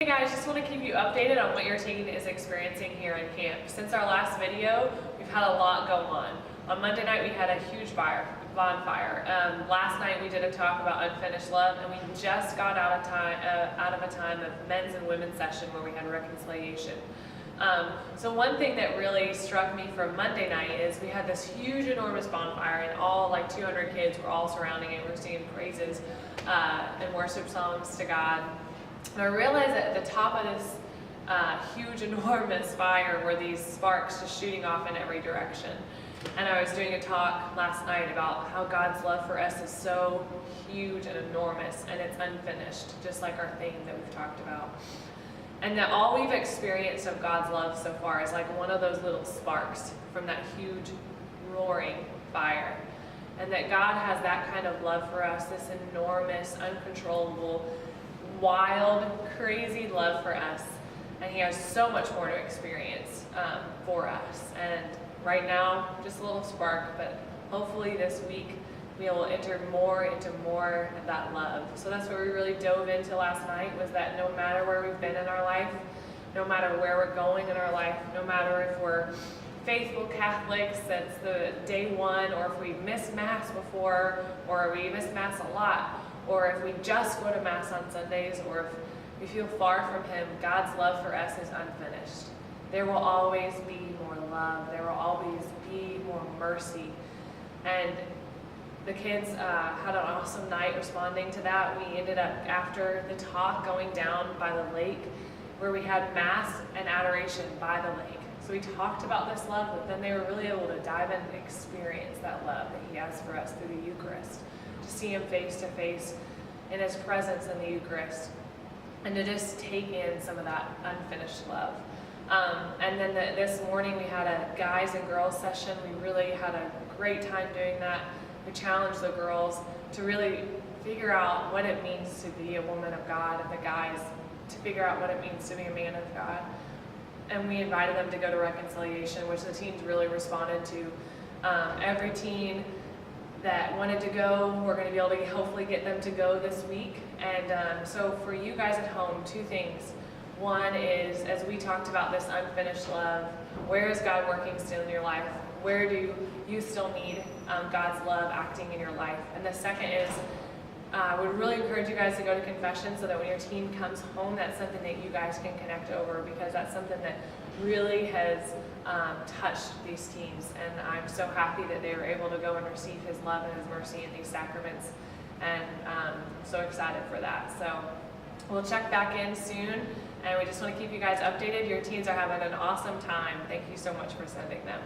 Hey guys, just want to keep you updated on what your teen is experiencing here in camp. Since our last video, we've had a lot go on. On Monday night we had a huge bonfire. Last night we did a talk about unfinished love, and we just got out of a time of men's and women's session where we had reconciliation. So one thing that really struck me from Monday night is we had this huge, enormous bonfire, and all like 200 kids were all surrounding it. We were singing praises and worship songs to God. And I realized that at the top of this huge, enormous fire were these sparks just shooting off in every direction. And I was doing a talk last night about how God's love for us is so huge and enormous, and it's unfinished, just like our theme that we've talked about. And that all we've experienced of God's love so far is like one of those little sparks from that huge, roaring fire. And that God has that kind of love for us, this enormous, uncontrollable, wild, crazy love for us, and He has so much more to experience for us. And right now, just a little spark, but hopefully this week we will enter more into more of that love. So that's what we really dove into last night, was that no matter where we've been in our life, no matter where we're going in our life, no matter if we're faithful Catholics since the day one, or if we've missed Mass before, or we missed Mass a lot, or if we just go to Mass on Sundays, or if we feel far from Him, God's love for us is unfinished. There will always be more love. There will always be more mercy. And the kids had an awesome night responding to that. We ended up, after the talk, going down by the lake where we had Mass and adoration by the lake. So we talked about this love, but then they were really able to dive in and experience that love that He has for us through the Eucharist. To see Him face to face in His presence in the Eucharist, and to just take in some of that unfinished love. And then this morning we had a guys and girls session. We really had a great time doing that. We challenged the girls to really figure out what it means to be a woman of God, and the guys to figure out what it means to be a man of God. And we invited them to go to reconciliation, which the teens really responded to. Every teen that wanted to go, we're going to be able to hopefully get them to go this week. And so for you guys at home, two things. One is, as we talked about this unfinished love, where is God working still in your life? Where do you still need God's love acting in your life? And the second is, I would really encourage you guys to go to confession, so that when your teen comes home, that's something that you guys can connect over, because that's something that really has touched these teens. And I'm so happy that they were able to go and receive His love and His mercy in these sacraments, and so excited for that. So we'll check back in soon, and we just want to keep you guys updated. Your teens are having an awesome time. Thank you so much for sending them.